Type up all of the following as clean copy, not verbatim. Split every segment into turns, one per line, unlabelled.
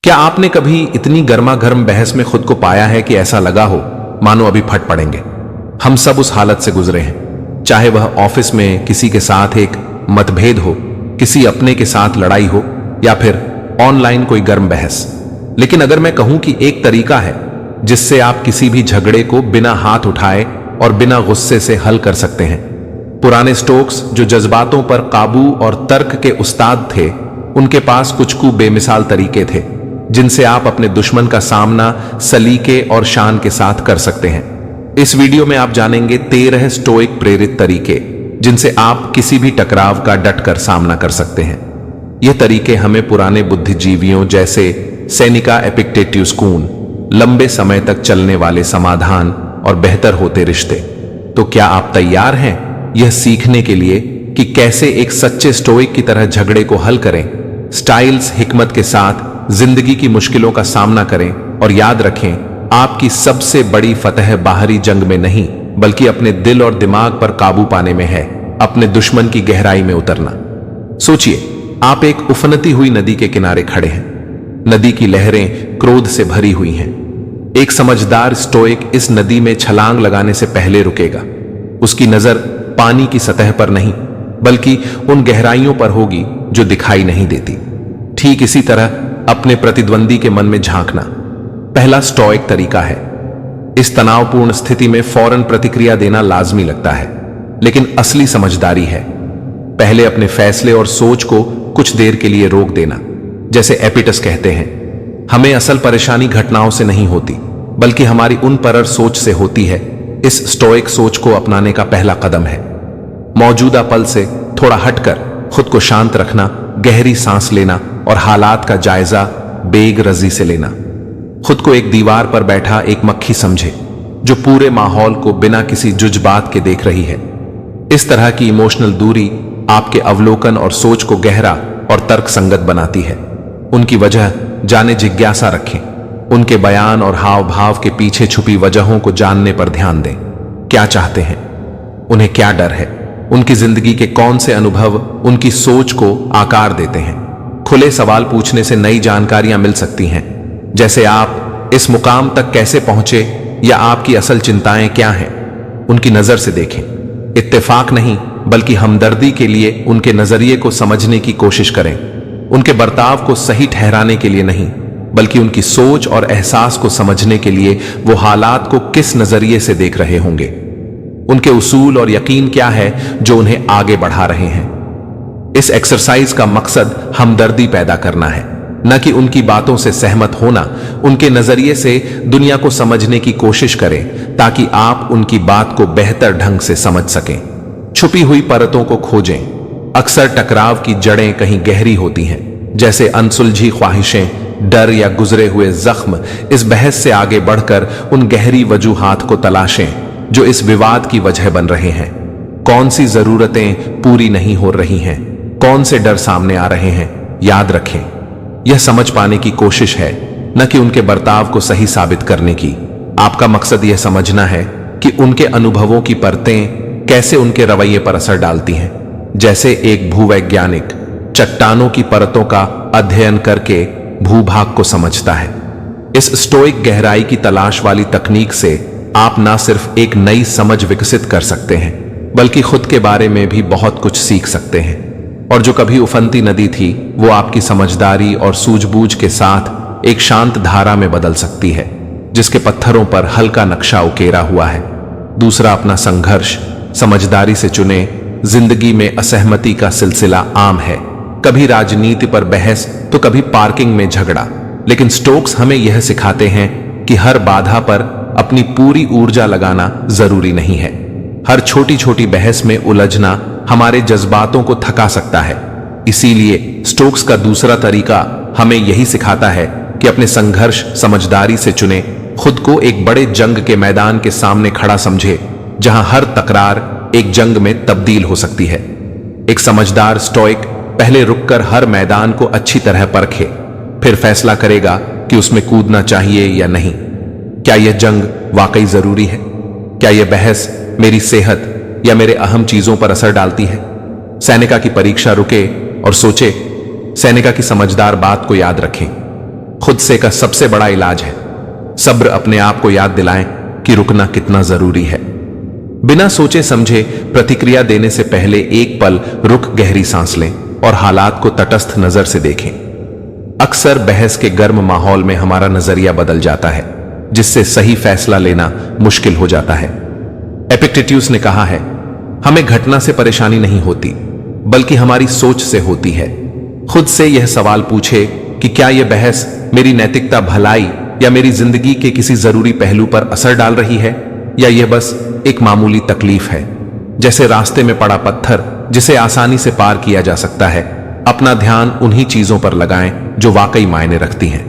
क्या आपने कभी इतनी गर्मा गर्म बहस में खुद को पाया है कि ऐसा लगा हो मानो अभी फट पड़ेंगे? हम सब उस हालत से गुजरे हैं, चाहे वह ऑफिस में किसी के साथ एक मतभेद हो, किसी अपने के साथ लड़ाई हो, या फिर ऑनलाइन कोई गर्म बहस। लेकिन अगर मैं कहूं कि एक तरीका है जिससे आप किसी भी झगड़े को बिना हाथ उठाए और बिना गुस्से से हल कर सकते हैं। पुराने स्टोक्स जो जज्बातों पर काबू और तर्क के उस्ताद थे, उनके पास कुछ बेमिसाल तरीके थे जिनसे आप अपने दुश्मन का सामना सलीके और शान के साथ कर सकते हैं। इस वीडियो में आप जानेंगे 13 स्टोइक प्रेरित तरीके जिनसे आप किसी भी टकराव का डटकर सामना कर सकते हैं। ये तरीके हमें पुराने बुद्धिजीवियों जैसे सेनिका एपिक्टेट्यूस कून, लंबे समय तक चलने वाले समाधान और बेहतर होते रिश्ते। तो क्या आप तैयार हैं यह सीखने के लिए कि कैसे एक सच्चे स्टोइक की तरह झगड़े को हल करें, स्टाइल्स हिकमत के साथ जिंदगी की मुश्किलों का सामना करें? और याद रखें, आपकी सबसे बड़ी फतह बाहरी जंग में नहीं बल्कि अपने दिल और दिमाग पर काबू पाने में है, अपने दुश्मन की गहराई में उतरना। सोचिए, आप एक उफनती हुई नदी के किनारे खड़े हैं। नदी की लहरें क्रोध से भरी हुई हैं। एक समझदार स्टोइक इस नदी में छलांग लगाने से पहले रुकेगा। उसकी नजर पानी की सतह पर नहीं बल्कि उन गहराइयों पर होगी जो दिखाई नहीं देती। ठीक इसी तरह अपने प्रतिद्वंदी के मन में झांकना पहला स्टोइक तरीका है। इस तनावपूर्ण स्थिति में फौरन प्रतिक्रिया देना लाजमी लगता है, लेकिन असली समझदारी है पहले अपने फैसले और सोच को कुछ देर के लिए रोक देना। जैसे एपिटस कहते हैं, हमें असल परेशानी घटनाओं से नहीं होती बल्कि हमारी उन पर सोच से होती है। इस स्टोइक सोच को अपनाने का पहला कदम है मौजूदा पल से थोड़ा हटकर खुद को शांत रखना, गहरी सांस लेना और हालात का जायजा बेगरजी से लेना। खुद को एक दीवार पर बैठा एक मक्खी समझे जो पूरे माहौल को बिना किसी जुज्बात के देख रही है। इस तरह की इमोशनल दूरी आपके अवलोकन और सोच को गहरा और तर्क संगत बनाती है। उनकी वजह जाने जिज्ञासा रखें, उनके बयान और हाव भाव के पीछे छुपी वजहों को जानने पर ध्यान दें। क्या चाहते हैं, उन्हें क्या डर है, उनकी जिंदगी के कौन से अनुभव उनकी सोच को आकार देते हैं। खुले सवाल पूछने से नई जानकारियां मिल सकती हैं, जैसे आप इस मुकाम तक कैसे पहुंचे या आपकी असल चिंताएं क्या हैं। उनकी नजर से देखें, इत्तेफाक नहीं बल्कि हमदर्दी के लिए उनके नजरिए को समझने की कोशिश करें। उनके बर्ताव को सही ठहराने के लिए नहीं बल्कि उनकी सोच और एहसास को समझने के लिए वो हालात को किस नजरिए से देख रहे होंगे। उनके उसूल और यकीन क्या है जो उन्हें आगे बढ़ा रहे हैं। इस एक्सरसाइज का मकसद हमदर्दी पैदा करना है, न कि उनकी बातों से सहमत होना। उनके नजरिए से दुनिया को समझने की कोशिश करें ताकि आप उनकी बात को बेहतर ढंग से समझ सकें। छुपी हुई परतों को खोजें। अक्सर टकराव की जड़ें कहीं गहरी होती हैं, जैसे अनसुलझी ख्वाहिशें, डर या गुजरे हुए जख्म। इस बहस से आगे बढ़कर उन गहरी वजूहात को तलाशें जो इस विवाद की वजह बन रहे हैं। कौन सी जरूरतें पूरी नहीं हो रही हैं, कौन से डर सामने आ रहे हैं। याद रखें, यह समझ पाने की कोशिश है, न कि उनके बर्ताव को सही साबित करने की। आपका मकसद यह समझना है कि उनके अनुभवों की परतें कैसे उनके रवैये पर असर डालती हैं। जैसे एक भूवैज्ञानिक चट्टानों की परतों का अध्ययन करके भूभाग को समझता है। इस स्टोइक गहराई की तलाश वाली तकनीक से आप ना सिर्फ एक नई समझ विकसित कर सकते हैं बल्कि खुद के बारे में भी बहुत कुछ सीख सकते हैं। और जो कभी उफनती नदी थी, वो आपकी समझदारी और सूझबूझ के साथ एक शांत धारा में बदल सकती है जिसके पत्थरों पर हल्का नक्शा उकेरा हुआ है। दूसरा, अपना संघर्ष समझदारी से चुने। जिंदगी में असहमति का सिलसिला आम है, कभी राजनीति पर बहस तो कभी पार्किंग में झगड़ा। लेकिन स्टोक्स हमें यह सिखाते हैं कि हर बाधा पर अपनी पूरी ऊर्जा लगाना जरूरी नहीं है। हर छोटी छोटी बहस में उलझना हमारे जज्बातों को थका सकता है। इसीलिए स्टोक्स का दूसरा तरीका हमें यही सिखाता है कि अपने संघर्ष समझदारी से चुने। खुद को एक बड़े जंग के मैदान के सामने खड़ा समझे जहां हर तकरार एक जंग में तब्दील हो सकती है। एक समझदार स्टोइक पहले रुककर हर मैदान को अच्छी तरह परखे, फिर फैसला करेगा कि उसमें कूदना चाहिए या नहीं। क्या यह जंग वाकई जरूरी है? क्या यह बहस मेरी सेहत या मेरे अहम चीजों पर असर डालती है? सेनिका की परीक्षा रुके और सोचे। सेनिका की समझदार बात को याद रखें, खुद से का सबसे बड़ा इलाज है। सब्र अपने आप को याद दिलाएं कि रुकना कितना जरूरी है। बिना सोचे समझे प्रतिक्रिया देने से पहले एक पल रुक गहरी सांस लें और हालात को तटस्थ नजर से देखें। अक्सर बहस के गर्म माहौल में हमारा नजरिया बदल जाता है, जिससे सही फैसला लेना मुश्किल हो जाता है। एपिक्टेट्यूस ने कहा है, हमें घटना से परेशानी नहीं होती, बल्कि हमारी सोच से होती है। खुद से यह सवाल पूछे कि क्या यह बहस मेरी नैतिकता, भलाई या मेरी जिंदगी के किसी जरूरी पहलू पर असर डाल रही है, या यह बस एक मामूली तकलीफ है, जैसे रास्ते में पड़ा पत्थर जिसे आसानी से पार किया जा सकता है। अपना ध्यान उन्हीं चीजों पर लगाएं जो वाकई मायने रखती हैं।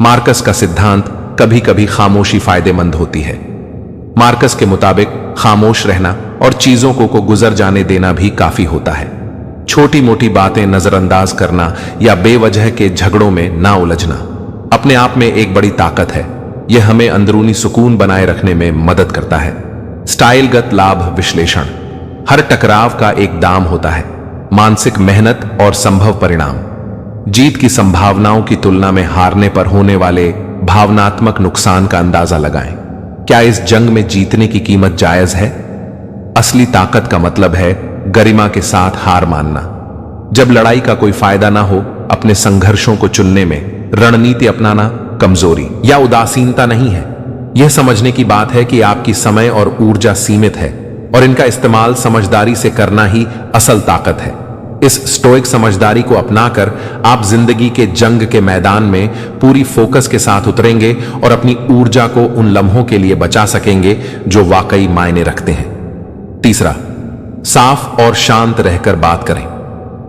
मार्कस का सिद्धांत कभी कभी खामोशी फायदेमंद होती है। मार्कस के मुताबिक खामोश रहना और चीजों को गुजर जाने देना भी काफी होता है। छोटी मोटी बातें नजरअंदाज करना या बेवजह के झगड़ों में ना उलझना अपने आप में एक बड़ी ताकत है। यह हमें अंदरूनी सुकून बनाए रखने में मदद करता है। स्टाइलगत लाभ विश्लेषण। हर टकराव का एक दाम होता है, मानसिक मेहनत और संभव परिणाम। जीत की संभावनाओं की तुलना में हारने पर होने वाले भावनात्मक नुकसान का अंदाजा लगाएं। क्या इस जंग में जीतने की कीमत जायज है? असली ताकत का मतलब है गरिमा के साथ हार मानना। जब लड़ाई का कोई फायदा ना हो, अपने संघर्षों को चुनने में रणनीति अपनाना कमजोरी या उदासीनता नहीं है। यह समझने की बात है कि आपकी समय और ऊर्जा सीमित है और इनका इस्तेमाल समझदारी से करना ही असल ताकत है। इस स्टोइक समझदारी को अपनाकर आप जिंदगी के जंग के मैदान में पूरी फोकस के साथ उतरेंगे और अपनी ऊर्जा को उन लम्हों के लिए बचा सकेंगे जो वाकई मायने रखते हैं। तीसरा, साफ और शांत रहकर बात करें।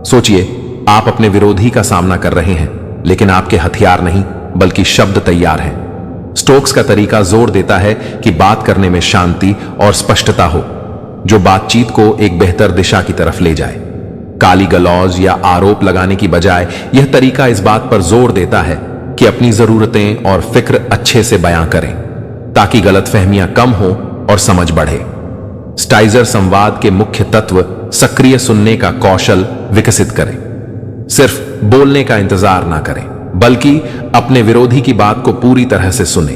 सोचिए, आप अपने विरोधी का सामना कर रहे हैं, लेकिन आपके हथियार नहीं बल्कि शब्द तैयार हैं। स्टोक्स का तरीका जोर देता है कि बात करने में शांति और स्पष्टता हो, जो बातचीत को एक बेहतर दिशा की तरफ ले जाए। काली गलौज या आरोप लगाने की बजाय यह तरीका इस बात पर जोर देता है कि अपनी जरूरतें और फिक्र अच्छे से बयां करें, ताकि गलतफहमियां कम हो और समझ बढ़े। स्टाइजर संवाद के मुख्य तत्व सक्रिय सुनने का कौशल विकसित करें। सिर्फ बोलने का इंतजार ना करें, बल्कि अपने विरोधी की बात को पूरी तरह से सुने।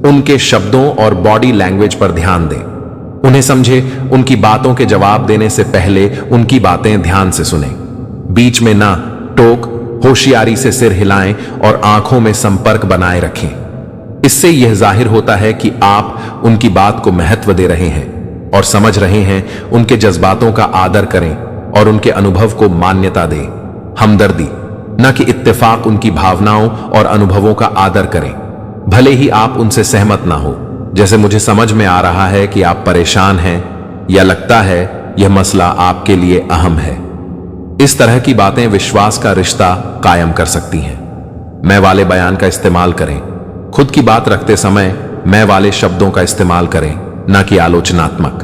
उनके शब्दों और बॉडी लैंग्वेज पर ध्यान दें। उन्हें समझे, उनकी बातों के जवाब देने से पहले उनकी बातें ध्यान से सुनें। बीच में ना टोक, होशियारी से सिर हिलाएं और आंखों में संपर्क बनाए रखें। इससे यह जाहिर होता है कि आप उनकी बात को महत्व दे रहे हैं और समझ रहे हैं। उनके जज्बातों का आदर करें और उनके अनुभव को मान्यता दें। हमदर्दी, न कि इत्तेफाक, उनकी भावनाओं और अनुभवों का आदर करें, भले ही आप उनसे सहमत ना हो। जैसे, मुझे समझ में आ रहा है कि आप परेशान हैं, या लगता है यह मसला आपके लिए अहम है। इस तरह की बातें विश्वास का रिश्ता कायम कर सकती हैं। मैं वाले बयान का इस्तेमाल करें। खुद की बात रखते समय मैं वाले शब्दों का इस्तेमाल करें, न कि आलोचनात्मक।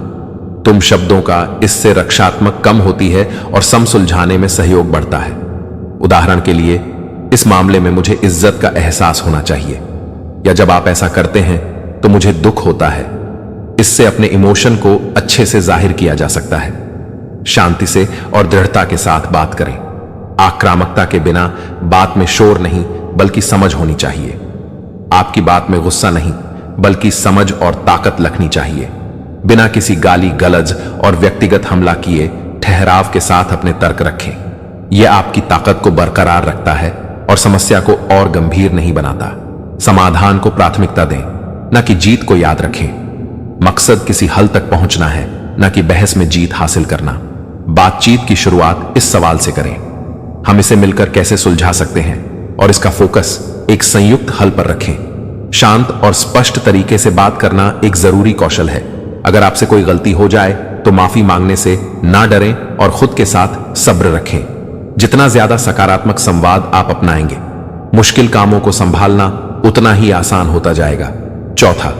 तुम शब्दों का इससे रक्षात्मक कम होती है और सम सुलझाने में सहयोग बढ़ता है। उदाहरण के लिए, इस मामले में मुझे इज्जत का एहसास होना चाहिए, या जब आप ऐसा करते हैं तो मुझे दुख होता है। इससे अपने इमोशन को अच्छे से जाहिर किया जा सकता है। शांति से और दृढ़ता के साथ बात करें। आक्रामकता के बिना बात में शोर नहीं बल्कि समझ होनी चाहिए। आपकी बात में गुस्सा नहीं बल्कि समझ और ताकत लखनी चाहिए। बिना किसी गाली गलज और व्यक्तिगत हमला किए ठहराव के साथ अपने तर्क रखें। यह आपकी ताकत को बरकरार रखता है और समस्या को और गंभीर नहीं बनाता। समाधान को प्राथमिकता दें, न कि जीत को याद रखें। मकसद किसी हल तक पहुंचना है, न कि बहस में जीत हासिल करना। बातचीत की शुरुआत इस सवाल से करें, हम इसे मिलकर कैसे सुलझा सकते हैं, और इसका फोकस एक संयुक्त हल पर रखें। शांत और स्पष्ट तरीके से बात करना एक जरूरी कौशल है। अगर आपसे कोई गलती हो जाए तो माफी मांगने से ना डरें और खुद के साथ सब्र रखें। जितना ज्यादा सकारात्मक संवाद आप अपनाएंगे, मुश्किल कामों को संभालना उतना ही आसान होता जाएगा। चौथा,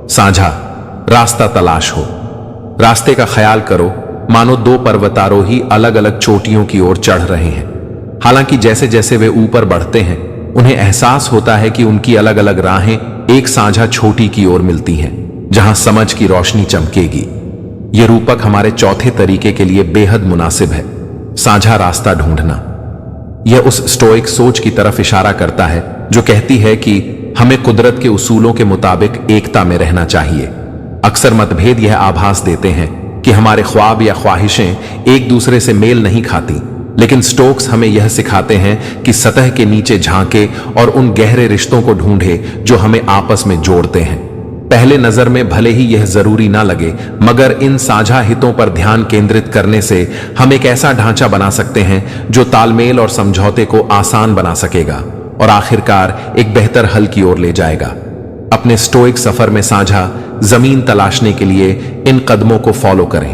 साझा रास्ता तलाश हो। रास्ते का ख्याल करो मानो दो पर्वतारोही अलग अलग चोटियों की ओर चढ़ रहे हैं। हालांकि जैसे जैसे वे ऊपर बढ़ते हैं, उन्हें एहसास होता है कि उनकी अलग अलग राहें एक साझा छोटी की ओर मिलती हैं, जहां समझ की रोशनी चमकेगी। यह रूपक हमारे चौथे तरीके के लिए बेहद मुनासिब है, साझा रास्ता ढूंढना। यह उस स्टोइक सोच की तरफ इशारा करता है जो कहती है कि हमें कुदरत के उसूलों के मुताबिक एकता में रहना चाहिए। अक्सर मतभेद यह आभास देते हैं कि हमारे ख्वाब या ख्वाहिशें एक दूसरे से मेल नहीं खाती, लेकिन स्टोक्स हमें यह सिखाते हैं कि सतह के नीचे झांके और उन गहरे रिश्तों को ढूंढे जो हमें आपस में जोड़ते हैं। पहले नजर में भले ही यह जरूरी ना लगे, मगर इन साझा हितों पर ध्यान केंद्रित करने से हम एक ऐसा ढांचा बना सकते हैं जो तालमेल और समझौते को आसान बना सकेगा और आखिरकार एक बेहतर हल की ओर ले जाएगा। अपने स्टोइक सफर में साझा जमीन तलाशने के लिए इन कदमों को फॉलो करें।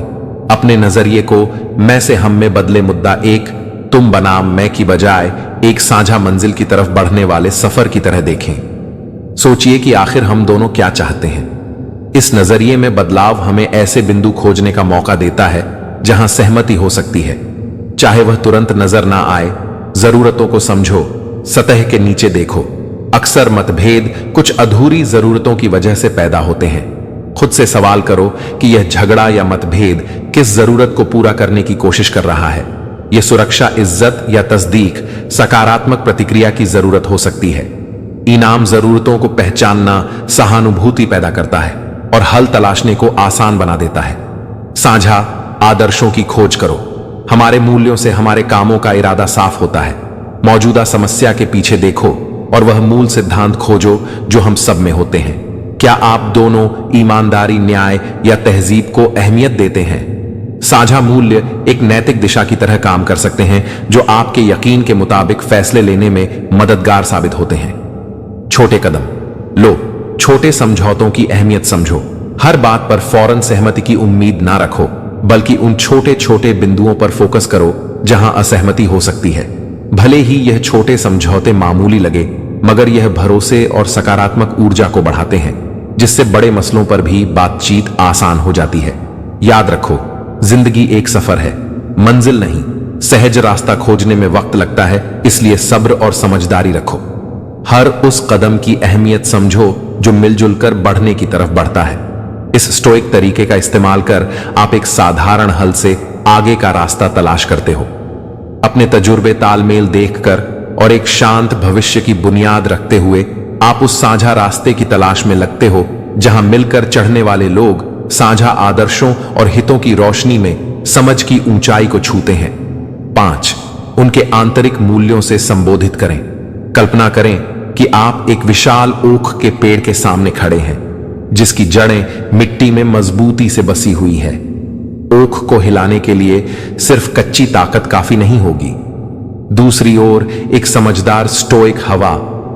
अपने नजरिए को मैं से हम में बदले मुद्दा एक तुम बनाम मैं की बजाय एक साझा मंजिल की तरफ बढ़ने वाले सफर की तरह देखें। सोचिए कि आखिर हम दोनों क्या चाहते हैं। इस नजरिए में बदलाव हमें ऐसे बिंदु खोजने का मौका देता है जहां सहमति हो सकती है, चाहे वह तुरंत नजर ना आए। जरूरतों को समझो, सतह के नीचे देखो। अक्सर मतभेद कुछ अधूरी जरूरतों की वजह से पैदा होते हैं। खुद से सवाल करो कि यह झगड़ा या मतभेद किस जरूरत को पूरा करने की कोशिश कर रहा है। यह सुरक्षा, इज्जत या तस्दीक, सकारात्मक प्रतिक्रिया की जरूरत हो सकती है। इनाम जरूरतों को पहचानना सहानुभूति पैदा करता है और हल तलाशने को आसान बना देता है। साझा आदर्शों की खोज करो। हमारे मूल्यों से हमारे कामों का इरादा साफ होता है। मौजूदा समस्या के पीछे देखो और वह मूल सिद्धांत खोजो जो हम सब में होते हैं। क्या आप दोनों ईमानदारी, न्याय या तहजीब को अहमियत देते हैं? साझा मूल्य एक नैतिक दिशा की तरह काम कर सकते हैं जो आपके यकीन के मुताबिक फैसले लेने में मददगार साबित होते हैं। छोटे कदम लो। छोटे समझौतों की अहमियत समझो। हर बात पर फौरन सहमति की उम्मीद ना रखो, बल्कि उन छोटे छोटे बिंदुओं पर फोकस करो जहां असहमति हो सकती है। भले ही यह छोटे समझौते मामूली लगे, मगर यह भरोसे और सकारात्मक ऊर्जा को बढ़ाते हैं, जिससे बड़े मसलों पर भी बातचीत आसान हो जाती है। याद रखो, जिंदगी एक सफर है, मंजिल नहीं। सहज रास्ता खोजने में वक्त लगता है, इसलिए सब्र और समझदारी रखो। हर उस कदम की अहमियत समझो जो मिलजुल कर बढ़ने की तरफ बढ़ता है। इस स्टोइक तरीके का इस्तेमाल कर आप एक साधारण हल से आगे का रास्ता तलाश करते हो। अपने तजुर्बे, तालमेल देखकर और एक शांत भविष्य की बुनियाद रखते हुए आप उस साझा रास्ते की तलाश में लगते हो जहां मिलकर चढ़ने वाले लोग साझा आदर्शों और हितों की रोशनी में समझ की ऊंचाई को छूते हैं। 5. उनके आंतरिक मूल्यों से संबोधित करें। कल्पना करें कि आप एक विशाल ओक के पेड़ के सामने खड़े हैं, जिसकी जड़ें मिट्टी में मजबूती से बसी हुई है। ओक को हिलाने के लिए सिर्फ कच्ची ताकत काफी नहीं होगी। दूसरी ओर एक समझदार स्टोइक हवा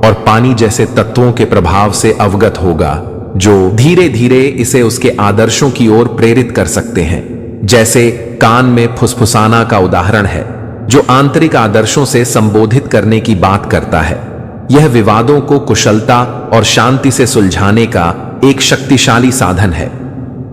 और पानी जैसे तत्वों के प्रभाव से अवगत होगा, जो धीरे धीरे इसे उसके आदर्शों की ओर प्रेरित कर सकते हैं। जैसे कान में फुसफुसाना का उदाहरण है, जो आंतरिक आदर्शों से संबोधित करने की बात करता है। यह विवादों को कुशलता और शांति से सुलझाने का एक शक्तिशाली साधन है।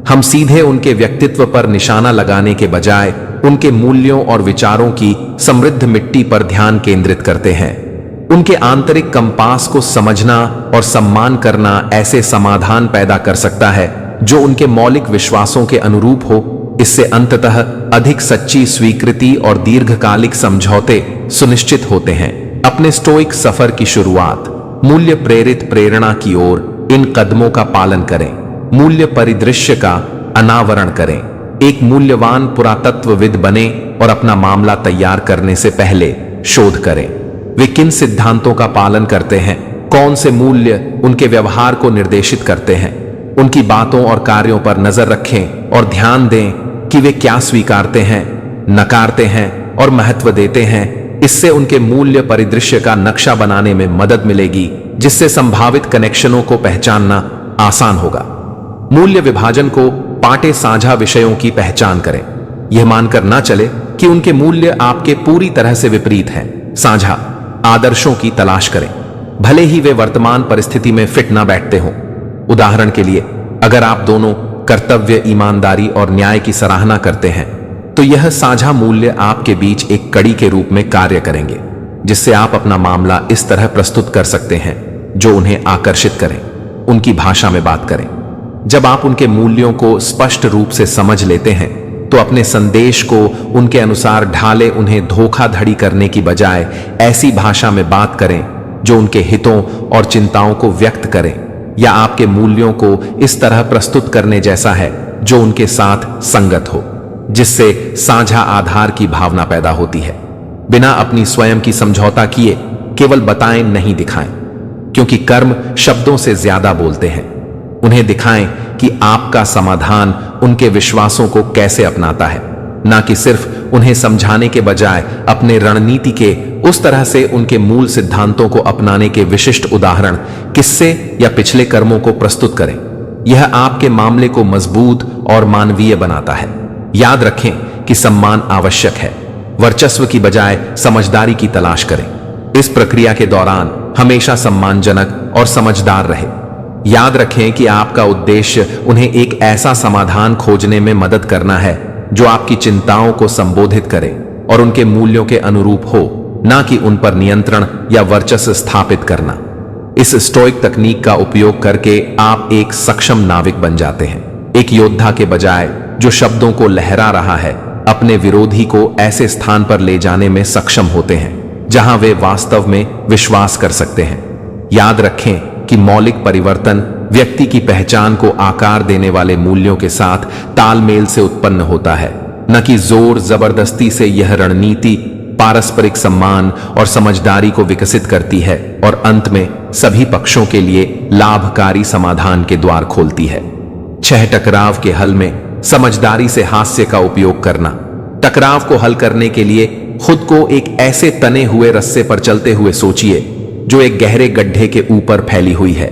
हम सीधे उनके व्यक्तित्व पर निशाना लगाने के बजाय उनके मूल्यों और विचारों की समृद्ध मिट्टी पर ध्यान केंद्रित करते हैं। उनके आंतरिक कंपास को समझना और सम्मान करना ऐसे समाधान पैदा कर सकता है जो उनके मौलिक विश्वासों के अनुरूप हो। इससे अंततः अधिक सच्ची स्वीकृति और दीर्घकालिक समझौते सुनिश्चित होते हैं। अपने स्टोइक सफर की शुरुआत मूल्य प्रेरित प्रेरणा की ओर इन कदमों का पालन करें। मूल्य परिदृश्य का अनावरण करें। एक मूल्यवान पुरातत्वविद बने और अपना मामला तैयार करने से पहले शोध करें। वे किन सिद्धांतों का पालन करते हैं, कौन से मूल्य उनके व्यवहार को निर्देशित करते हैं। उनकी बातों और कार्यों पर नजर रखें और ध्यान दें कि वे क्या स्वीकारते हैं, नकारते हैं और महत्व देते हैं। इससे उनके मूल्य परिदृश्य का नक्शा बनाने में मदद मिलेगी, जिससे संभावित कनेक्शनों को पहचानना आसान होगा। मूल्य विभाजन को पाटे साझा विषयों की पहचान करें। यह मानकर ना चले कि उनके मूल्य आपके पूरी तरह से विपरीत हैं। साझा आदर्शों की तलाश करें, भले ही वे वर्तमान परिस्थिति में फिट ना बैठते हों। उदाहरण के लिए, अगर आप दोनों कर्तव्य, ईमानदारी और न्याय की सराहना करते हैं, तो यह साझा मूल्य आपके बीच एक कड़ी के रूप में कार्य करेंगे, जिससे आप अपना मामला इस तरह प्रस्तुत कर सकते हैं जो उन्हें आकर्षित करें। उनकी भाषा में बात करें। जब आप उनके मूल्यों को स्पष्ट रूप से समझ लेते हैं, तो अपने संदेश को उनके अनुसार ढाले। उन्हें धोखाधड़ी करने की बजाय ऐसी भाषा में बात करें जो उनके हितों और चिंताओं को व्यक्त करें, या आपके मूल्यों को इस तरह प्रस्तुत करने जैसा है जो उनके साथ संगत हो, जिससे साझा आधार की भावना पैदा होती है। बिना अपनी स्वयं की समझौता किए केवल बताएं, नहीं दिखाएं, क्योंकि कर्म शब्दों से ज्यादा बोलते हैं। उन्हें दिखाएं कि आपका समाधान उनके विश्वासों को कैसे अपनाता है, ना कि सिर्फ उन्हें समझाने के बजाय अपने रणनीति के उस तरह से उनके मूल सिद्धांतों को अपनाने के विशिष्ट उदाहरण, किस्से या पिछले कर्मों को प्रस्तुत करें। यह आपके मामले को मजबूत और मानवीय बनाता है। याद रखें कि सम्मान आवश्यक है, वर्चस्व की बजाय समझदारी की तलाश करें। इस प्रक्रिया के दौरान हमेशा सम्मानजनक और समझदार रहे। याद रखें कि आपका उद्देश्य उन्हें एक ऐसा समाधान खोजने में मदद करना है जो आपकी चिंताओं को संबोधित करे और उनके मूल्यों के अनुरूप हो, ना कि उन पर नियंत्रण या वर्चस्व स्थापित करना। इस स्टोइक तकनीक का उपयोग करके आप एक सक्षम नाविक बन जाते हैं, एक योद्धा के बजाय जो शब्दों को लहरा रहा है, अपने विरोधी को ऐसे स्थान पर ले जाने में सक्षम होते हैं जहां वे वास्तव में विश्वास कर सकते हैं। याद रखें कि मौलिक परिवर्तन व्यक्ति की पहचान को आकार देने वाले मूल्यों के साथ तालमेल से उत्पन्न होता है, न कि जोर जबरदस्ती से। यह रणनीति पारस्परिक सम्मान और समझदारी को विकसित करती है और अंत में सभी पक्षों के लिए लाभकारी समाधान के द्वार खोलती है। 6 टकराव के हल में समझदारी से हास्य का उपयोग करना। टकराव को हल करने के लिए खुद को एक ऐसे तने हुए रस्से पर चलते हुए सोचिए जो एक गहरे गड्ढे के ऊपर फैली हुई है।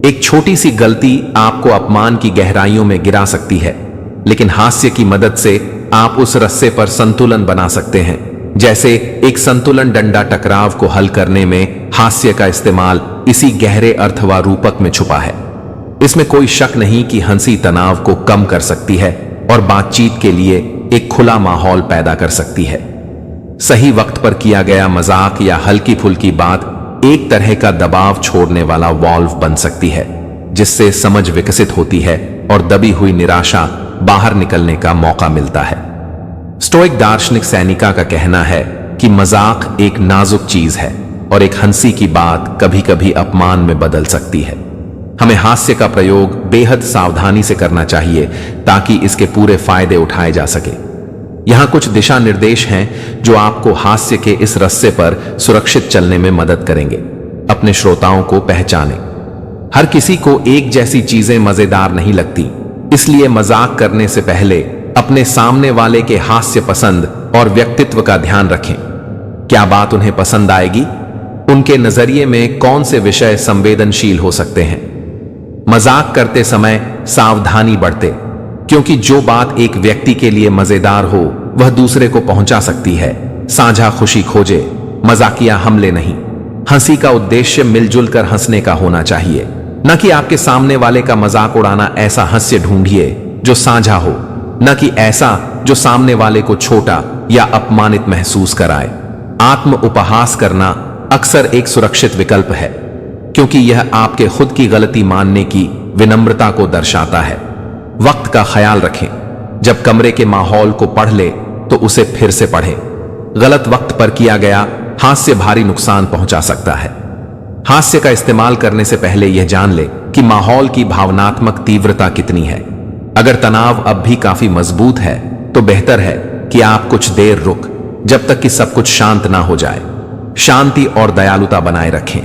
एक छोटी सी गलती आपको अपमान की गहराइयों में गिरा सकती है, लेकिन हास्य की मदद से आप उस रस्से पर संतुलन बना सकते हैं। जैसे एक संतुलन डंडा टकराव को हल करने में हास्य का इस्तेमाल इसी गहरे अर्थ व रूपक में छुपा है। इसमें कोई शक नहीं कि हंसी तनाव को कम कर सकती है और बातचीत के लिए एक खुला माहौल पैदा कर सकती है। सही वक्त पर किया गया मजाक या हल्की फुल्की बात एक तरह का दबाव छोड़ने वाला वॉल्व बन सकती है, जिससे समझ विकसित होती है और दबी हुई निराशा बाहर निकलने का मौका मिलता है। स्टोइक दार्शनिक सैनिका का कहना है कि मजाक एक नाजुक चीज है और एक हंसी की बात कभी कभी अपमान में बदल सकती है। हमें हास्य का प्रयोग बेहद सावधानी से करना चाहिए ताकि इसके पूरे फायदे उठाए जा सके। यहां कुछ दिशा निर्देश हैं जो आपको हास्य के इस रस्से पर सुरक्षित चलने में मदद करेंगे। अपने श्रोताओं को पहचानें। हर किसी को एक जैसी चीजें मजेदार नहीं लगती, इसलिए मजाक करने से पहले अपने सामने वाले के हास्य पसंद और व्यक्तित्व का ध्यान रखें। क्या बात उन्हें पसंद आएगी? उनके नजरिए में कौन से विषय संवेदनशील हो सकते हैं? मजाक करते समय सावधानी बरतें, क्योंकि जो बात एक व्यक्ति के लिए मजेदार हो वह दूसरे को पहुंचा सकती है। साझा खुशी खोजे, मजाकिया हमले नहीं। हंसी का उद्देश्य मिलजुल कर हंसने का होना चाहिए, न कि आपके सामने वाले का मजाक उड़ाना। ऐसा हास्य ढूंढिए जो साझा हो, न कि ऐसा जो सामने वाले को छोटा या अपमानित महसूस कराए। आत्म उपहास करना अक्सर एक सुरक्षित विकल्प है, क्योंकि यह आपके खुद की गलती मानने की विनम्रता को दर्शाता है। वक्त का ख्याल रखें। जब कमरे के माहौल को पढ़ ले तो उसे फिर से पढ़ें। गलत वक्त पर किया गया हास्य भारी नुकसान पहुंचा सकता है। हास्य का इस्तेमाल करने से पहले यह जान ले कि माहौल की भावनात्मक तीव्रता कितनी है। अगर तनाव अब भी काफी मजबूत है तो बेहतर है कि आप कुछ देर रुक, जब तक कि सब कुछ शांत ना हो जाए। शांति और दयालुता बनाए रखें।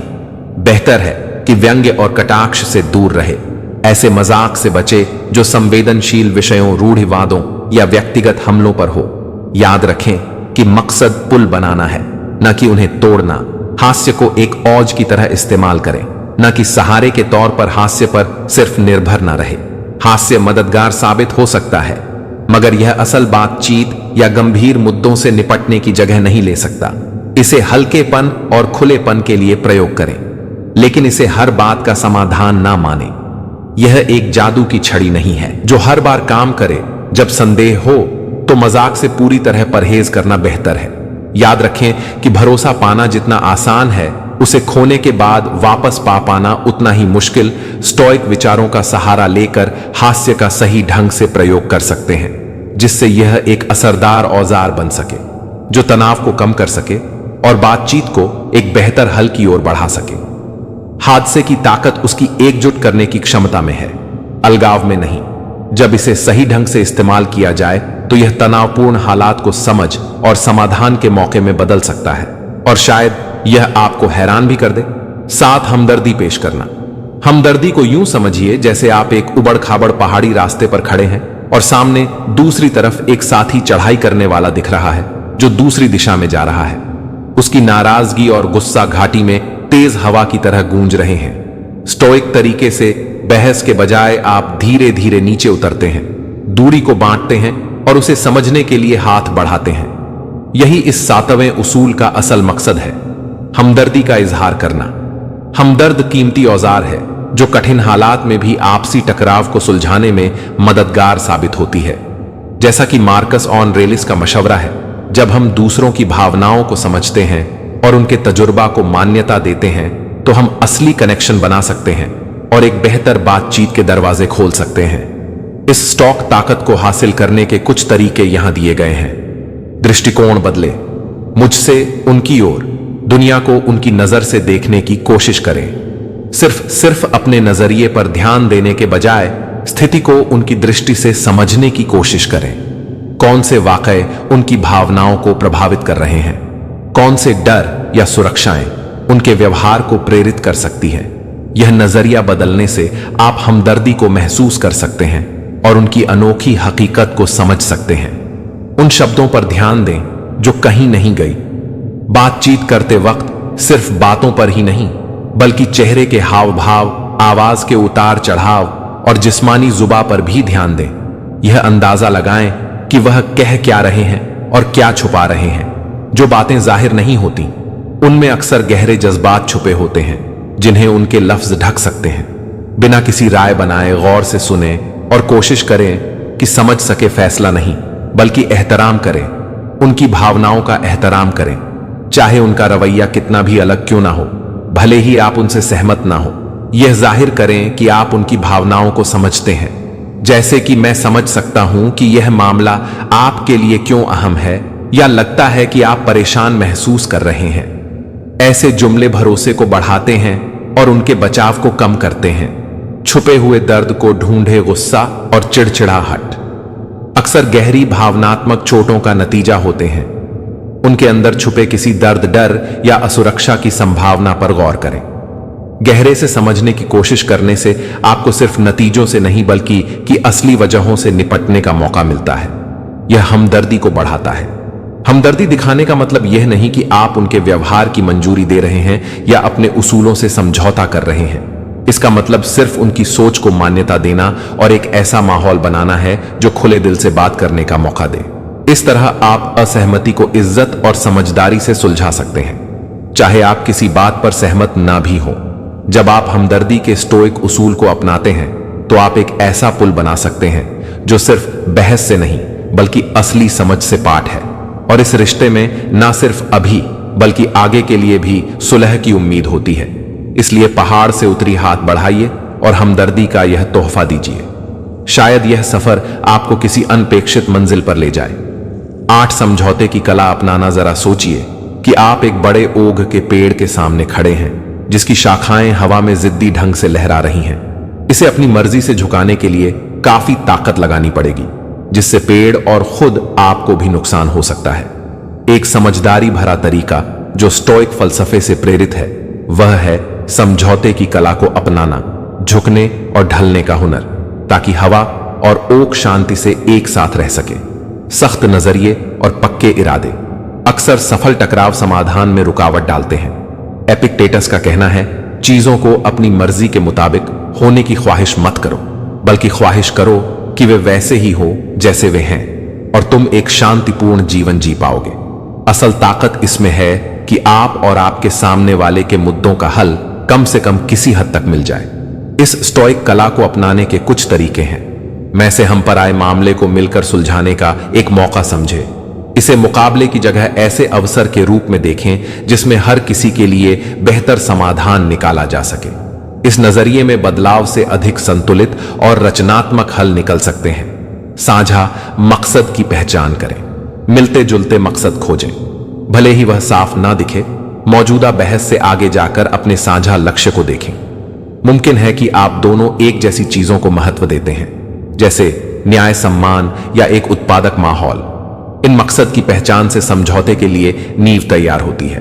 बेहतर है कि व्यंग्य और कटाक्ष से दूर रहे। ऐसे मजाक से बचे जो संवेदनशील विषयों, रूढ़िवादों या व्यक्तिगत हमलों पर हो। याद रखें कि मकसद पुल बनाना है, न कि उन्हें तोड़ना। हास्य को एक औज की तरह इस्तेमाल करें, न कि सहारे के तौर पर। हास्य पर सिर्फ निर्भर न रहे। हास्य मददगार साबित हो सकता है, मगर यह असल बातचीत या गंभीर मुद्दों से निपटने की जगह नहीं ले सकता। इसे हल्केपन और खुलेपन के लिए प्रयोग करें, लेकिन इसे हर बात का समाधान ना माने। यह एक जादू की छड़ी नहीं है जो हर बार काम करे। जब संदेह हो तो मजाक से पूरी तरह परहेज करना बेहतर है। याद रखें कि भरोसा पाना जितना आसान है, उसे खोने के बाद वापस पा पाना उतना ही मुश्किल। स्टोइक विचारों का सहारा लेकर हास्य का सही ढंग से प्रयोग कर सकते हैं, जिससे यह एक असरदार औजार बन सके जो तनाव को कम कर सके और बातचीत को एक बेहतर हल की ओर बढ़ा सके। हादसे की ताकत उसकी एकजुट करने की क्षमता में है, अलगाव में नहीं। जब इसे सही ढंग से इस्तेमाल किया जाए तो यह तनावपूर्ण हालात को समझ और समाधान के मौके में बदल सकता है, और शायद यह आपको हैरान भी कर दे। 7 हमदर्दी पेश करना। हमदर्दी को यूं समझिए जैसे आप एक उबड़ खाबड़ पहाड़ी रास्ते पर खड़े हैं और सामने दूसरी तरफ एक साथी चढ़ाई करने वाला दिख रहा है जो दूसरी दिशा में जा रहा है। उसकी नाराजगी और गुस्सा घाटी में तेज हवा की तरह गूंज रहे हैं। स्टोइक तरीके से बहस के बजाय आप धीरे धीरे नीचे उतरते हैं, दूरी को बांटते हैं और उसे समझने के लिए हाथ बढ़ाते हैं। यही इस 7वें उसूल का असल मकसद है, हमदर्दी का इजहार करना। हमदर्द कीमती औजार है जो कठिन हालात में भी आपसी टकराव को सुलझाने में मददगार साबित होती है। जैसा कि मार्कस ऑरेलियस का मशवरा है, जब हम दूसरों की भावनाओं को समझते हैं और उनके तजुर्बा को मान्यता देते हैं तो हम असली कनेक्शन बना सकते हैं और एक बेहतर बातचीत के दरवाजे खोल सकते हैं। इस स्टॉक ताकत को हासिल करने के कुछ तरीके यहां दिए गए हैं। दृष्टिकोण बदले। मुझसे उनकी ओर, दुनिया को उनकी नजर से देखने की कोशिश करें। सिर्फ अपने नजरिए पर ध्यान देने के बजाय स्थिति को उनकी दृष्टि से समझने की कोशिश करें। कौन से वाकये उनकी भावनाओं को प्रभावित कर रहे हैं, कौन से डर या सुरक्षाएं उनके व्यवहार को प्रेरित कर सकती हैं। यह नजरिया बदलने से आप हमदर्दी को महसूस कर सकते हैं और उनकी अनोखी हकीकत को समझ सकते हैं। उन शब्दों पर ध्यान दें जो कहीं नहीं गई। बातचीत करते वक्त सिर्फ बातों पर ही नहीं बल्कि चेहरे के हाव भाव, आवाज के उतार चढ़ाव और जिस्मानी जुबा पर भी ध्यान दें। यह अंदाजा लगाएं कि वह कह क्या रहे हैं और क्या छुपा रहे हैं। जो बातें जाहिर नहीं होती उनमें अक्सर गहरे जज्बात छुपे होते हैं जिन्हें उनके लफ्ज ढक सकते हैं। बिना किसी राय बनाए गौर से सुने और कोशिश करें कि समझ सके। फैसला नहीं बल्कि एहतराम करें, उनकी भावनाओं का एहतराम करें, चाहे उनका रवैया कितना भी अलग क्यों ना हो, भले ही आप उनसे सहमत ना हो। यह जाहिर करें कि आप उनकी भावनाओं को समझते हैं, जैसे कि मैं समझ सकता हूं कि यह मामला आपके लिए क्यों अहम है, या लगता है कि आप परेशान महसूस कर रहे हैं। ऐसे जुमले भरोसे को बढ़ाते हैं और उनके बचाव को कम करते हैं। छुपे हुए दर्द को ढूंढे गुस्सा और चिड़चिड़ाहट अक्सर गहरी भावनात्मक चोटों का नतीजा होते हैं। उनके अंदर छुपे किसी दर्द, डर या असुरक्षा की संभावना पर गौर करें। गहरे से समझने की कोशिश करने से आपको सिर्फ नतीजों से नहीं बल्कि की असली वजहों से निपटने का मौका मिलता है। यह हमदर्दी को बढ़ाता है। हमदर्दी दिखाने का मतलब यह नहीं कि आप उनके व्यवहार की मंजूरी दे रहे हैं या अपने उसूलों से समझौता कर रहे हैं। इसका मतलब सिर्फ उनकी सोच को मान्यता देना और एक ऐसा माहौल बनाना है जो खुले दिल से बात करने का मौका दे। इस तरह आप असहमति को इज्जत और समझदारी से सुलझा सकते हैं, चाहे आप किसी बात पर सहमत ना भी हो। जब आप हमदर्दी के स्टोइक उसूल को अपनाते हैं तो आप एक ऐसा पुल बना सकते हैं जो सिर्फ बहस से नहीं बल्कि असली समझ से पाठ है, और इस रिश्ते में ना सिर्फ अभी बल्कि आगे के लिए भी सुलह की उम्मीद होती है। इसलिए पहाड़ से उतरी हाथ बढ़ाइए और हमदर्दी का यह तोहफा दीजिए। शायद यह सफर आपको किसी अनपेक्षित मंजिल पर ले जाए। 8 समझौते की कला अपनाना। जरा सोचिए कि आप एक बड़े ओघ के पेड़ के सामने खड़े हैं जिसकी शाखाएं हवा में जिद्दी ढंग से लहरा रही हैं। इसे अपनी मर्जी से झुकाने के लिए काफी ताकत लगानी पड़ेगी, जिससे पेड़ और खुद आपको भी नुकसान हो सकता है। एक समझदारी भरा तरीका जो स्टोइक फलसफे से प्रेरित है वह है समझौते की कला को अपनाना, झुकने और ढलने का हुनर, ताकि हवा और ओक शांति से एक साथ रह सके। सख्त नजरिए और पक्के इरादे अक्सर सफल टकराव समाधान में रुकावट डालते हैं। एपिक्टेटस का कहना है, चीजों को अपनी मर्जी के मुताबिक होने की ख्वाहिश मत करो, बल्कि ख्वाहिश करो कि वे वैसे ही हो जैसे वे हैं, और तुम एक शांतिपूर्ण जीवन जी पाओगे। असल ताकत इसमें है कि आप और आपके सामने वाले के मुद्दों का हल कम से कम किसी हद तक मिल जाए। इस स्टोइक कला को अपनाने के कुछ तरीके हैं। मैं से हम पर आए मामले को मिलकर सुलझाने का एक मौका समझे। इसे मुकाबले की जगह ऐसे अवसर के रूप में देखें जिसमें हर किसी के लिए बेहतर समाधान निकाला जा सके। इस नजरिए में बदलाव से अधिक संतुलित और रचनात्मक हल निकल सकते हैं। साझा मकसद की पहचान करें, मिलते जुलते मकसद खोजें। भले ही वह साफ ना दिखे, मौजूदा बहस से आगे जाकर अपने साझा लक्ष्य को देखें। मुमकिन है कि आप दोनों एक जैसी चीजों को महत्व देते हैं, जैसे न्याय, सम्मान या एक उत्पादक माहौल। इन मकसद की पहचान से समझौते के लिए नींव तैयार होती है।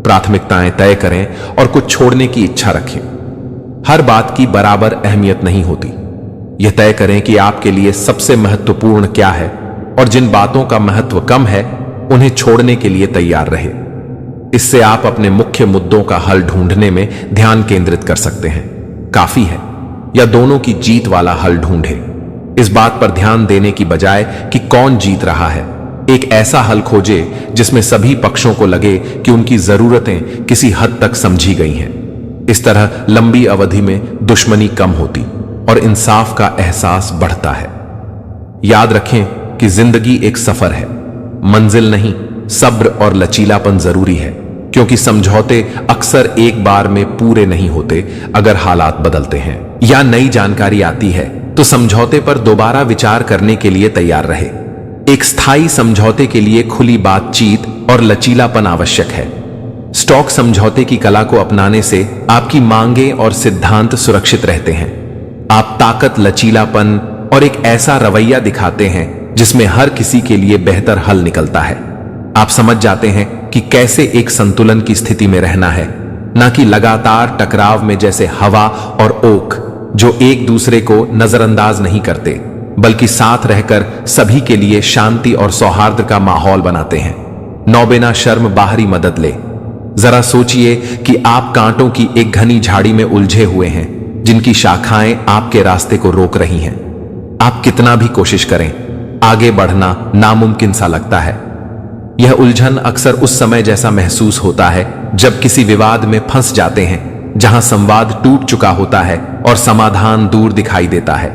प्राथमिकताएं तय करें और कुछ छोड़ने की इच्छा रखें। हर बात की बराबर अहमियत नहीं होती। यह तय करें कि आपके लिए सबसे महत्वपूर्ण क्या है और जिन बातों का महत्व कम है उन्हें छोड़ने के लिए तैयार रहे। इससे आप अपने मुख्य मुद्दों का हल ढूंढने में ध्यान केंद्रित कर सकते हैं। काफी है या दोनों की जीत वाला हल ढूंढे। इस बात पर ध्यान देने की बजाय कि कौन जीत रहा है, एक ऐसा हल खोजे जिसमें सभी पक्षों को लगे कि उनकी जरूरतें किसी हद तक समझी गई हैं। इस तरह लंबी अवधि में दुश्मनी कम होती और इंसाफ का एहसास बढ़ता है। याद रखें कि जिंदगी एक सफर है, मंजिल नहीं। सब्र और लचीलापन जरूरी है, क्योंकि समझौते अक्सर एक बार में पूरे नहीं होते। अगर हालात बदलते हैं या नई जानकारी आती है तो समझौते पर दोबारा विचार करने के लिए तैयार रहे। एक स्थायी समझौते के लिए खुली बातचीत और लचीलापन आवश्यक है। स्टॉक समझौते की कला को अपनाने से आपकी मांगें और सिद्धांत सुरक्षित रहते हैं। आप ताकत, लचीलापन और एक ऐसा रवैया दिखाते हैं जिसमें हर किसी के लिए बेहतर हल निकलता है। आप समझ जाते हैं कि कैसे एक संतुलन की स्थिति में रहना है, ना कि लगातार टकराव में, जैसे हवा और ओक जो एक दूसरे को नजरअंदाज नहीं करते बल्कि साथ रहकर सभी के लिए शांति और सौहार्द का माहौल बनाते हैं। नौबेना शर्म बाहरी मदद ले। जरा सोचिए कि आप कांटों की एक घनी झाड़ी में उलझे हुए हैं जिनकी शाखाएं आपके रास्ते को रोक रही हैं। आप कितना भी कोशिश करें, आगे बढ़ना नामुमकिन सा लगता है। यह उलझन अक्सर उस समय जैसा महसूस होता है जब किसी विवाद में फंस जाते हैं जहां संवाद टूट चुका होता है और समाधान दूर दिखाई देता है।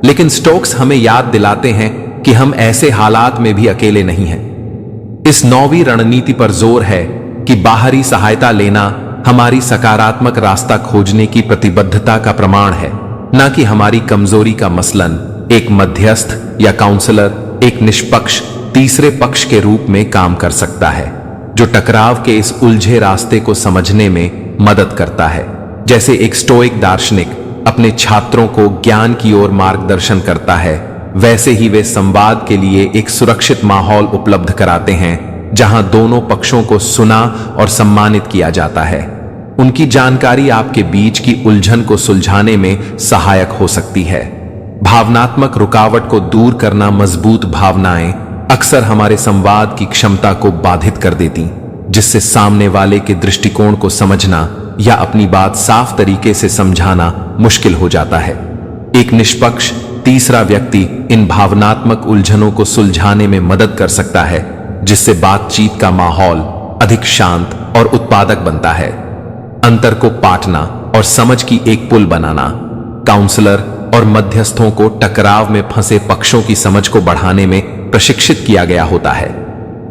लेकिन स्टोक्स हमें याद दिलाते हैं कि हम ऐसे हालात में भी अकेले नहीं हैं। इस 9वीं रणनीति पर जोर है कि बाहरी सहायता लेना हमारी सकारात्मक रास्ता खोजने की प्रतिबद्धता का प्रमाण है, न कि हमारी कमजोरी का। मसलन एक मध्यस्थ या काउंसलर एक निष्पक्ष तीसरे पक्ष के रूप में काम कर सकता है, जो टकराव के इस उलझे रास्ते को समझने में मदद करता है। जैसे एक स्टोइक दार्शनिक अपने छात्रों को ज्ञान की ओर मार्गदर्शन करता है, वैसे ही वे संवाद के लिए एक सुरक्षित माहौल उपलब्ध कराते हैं जहां दोनों पक्षों को सुना और सम्मानित किया जाता है। उनकी जानकारी आपके बीच की उलझन को सुलझाने में सहायक हो सकती है। भावनात्मक रुकावट को दूर करना। मजबूत भावनाएं अक्सर हमारे संवाद की क्षमता को बाधित कर देती, जिससे सामने वाले के दृष्टिकोण को समझना या अपनी बात साफ तरीके से समझाना मुश्किल हो जाता है। एक निष्पक्ष तीसरा व्यक्ति इन भावनात्मक उलझनों को सुलझाने में मदद कर सकता है, जिससे बातचीत का माहौल अधिक शांत और उत्पादक बनता है। अंतर को पाटना और समझ की एक पुल बनाना। काउंसलर और मध्यस्थों को टकराव में फंसे पक्षों की समझ को बढ़ाने में प्रशिक्षित किया गया होता है।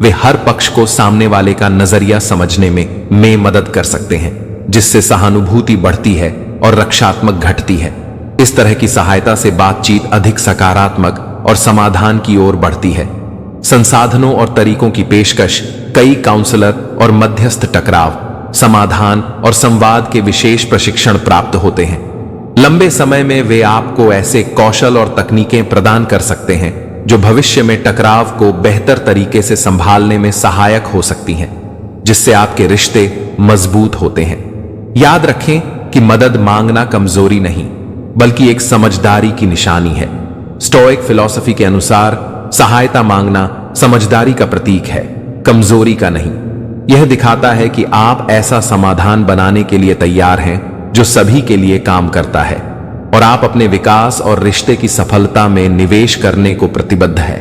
वे हर पक्ष को सामने वाले का नजरिया समझने में मदद कर सकते हैं, जिससे सहानुभूति बढ़ती है और रक्षात्मक घटती है। इस तरह की सहायता से बातचीत अधिक सकारात्मक और समाधान की ओर बढ़ती है। संसाधनों और तरीकों की पेशकश। कई काउंसलर और मध्यस्थ टकराव, समाधान और संवाद के विशेष प्रशिक्षण प्राप्त होते हैं। लंबे समय में वे आपको ऐसे कौशल और तकनीकें प्रदान कर सकते हैं जो भविष्य में टकराव को बेहतर तरीके से संभालने में सहायक हो सकती हैं, जिससे आपके रिश्ते मजबूत होते हैं। याद रखें कि मदद मांगना कमजोरी नहीं, बल्कि एक समझदारी की निशानी है। स्टोइक फिलॉसफी के अनुसार सहायता मांगना समझदारी का प्रतीक है, कमजोरी का नहीं। यह दिखाता है कि आप ऐसा समाधान बनाने के लिए तैयार हैं जो सभी के लिए काम करता है, और आप अपने विकास और रिश्ते की सफलता में निवेश करने को प्रतिबद्ध है।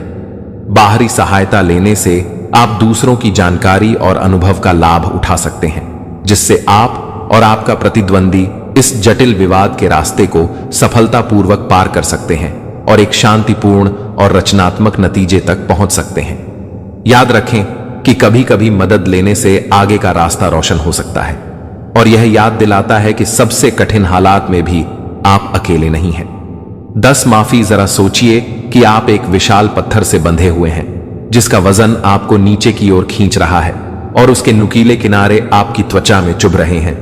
बाहरी सहायता लेने से आप दूसरों की जानकारी और अनुभव का लाभ उठा सकते हैं, जिससे आप और आपका प्रतिद्वंदी इस जटिल विवाद के रास्ते को सफलतापूर्वक पार कर सकते हैं और एक शांतिपूर्ण और रचनात्मक नतीजे तक पहुंच सकते हैं। याद रखें कि कभी कभी मदद लेने से आगे का रास्ता रोशन हो सकता है, और यह याद दिलाता है कि सबसे कठिन हालात में भी आप अकेले नहीं हैं। 10 माफी। जरा सोचिए कि आप एक विशाल पत्थर से बंधे हुए हैं जिसका वजन आपको नीचे की ओर खींच रहा है। और उसके नुकीले किनारे आपकी त्वचा में चुभ रहे हैं।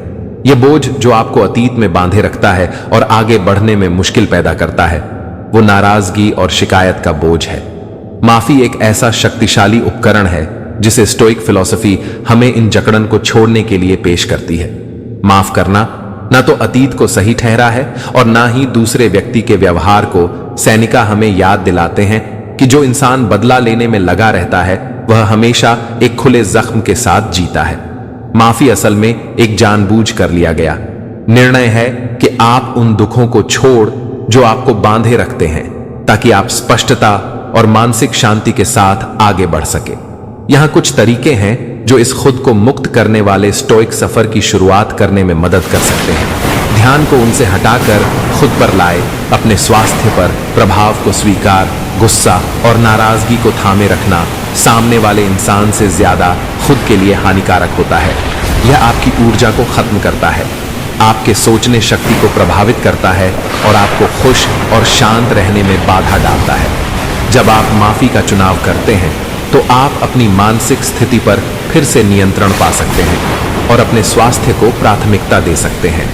यह बोझ जो आपको अतीत में बांधे रखता है और आगे बढ़ने में मुश्किल पैदा करता है, वो नाराजगी और शिकायत का बोझ है। माफी एक ऐसा शक्तिशाली उपकरण है जिसे स्टोइक फिलॉसफी हमें इन जकड़न को छोड़ने के लिए पेश करती है। माफ करना ना तो अतीत को सही ठहरा है और ना ही दूसरे व्यक्ति के व्यवहार को। सेनेका हमें याद दिलाते हैं कि जो इंसान बदला लेने में लगा रहता है वह हमेशा एक खुले जख्म के साथ जीता है। माफी असल में एक जानबूझ कर लिया गया निर्णय है कि आप उन दुखों को छोड़ जो आपको बांधे रखते हैं, ताकि आप स्पष्टता और मानसिक शांति के साथ आगे बढ़ सके। यहां कुछ तरीके हैं जो इस खुद को मुक्त करने वाले स्टोइक सफर की शुरुआत करने में मदद कर सकते हैं। ध्यान को उनसे हटाकर खुद पर लाए, अपने स्वास्थ्य पर प्रभाव को स्वीकार, गुस्सा और नाराजगी को थामे रखना सामने वाले इंसान से ज्यादा खुद के लिए हानिकारक होता है। यह आपकी ऊर्जा को खत्म करता है, आपके सोचने शक्ति को प्रभावित करता है और आपको खुश और शांत रहने में बाधा डालता है। जब आप माफी का चुनाव करते हैं तो आप अपनी मानसिक स्थिति पर फिर से नियंत्रण पा सकते हैं और अपने स्वास्थ्य को प्राथमिकता दे सकते हैं।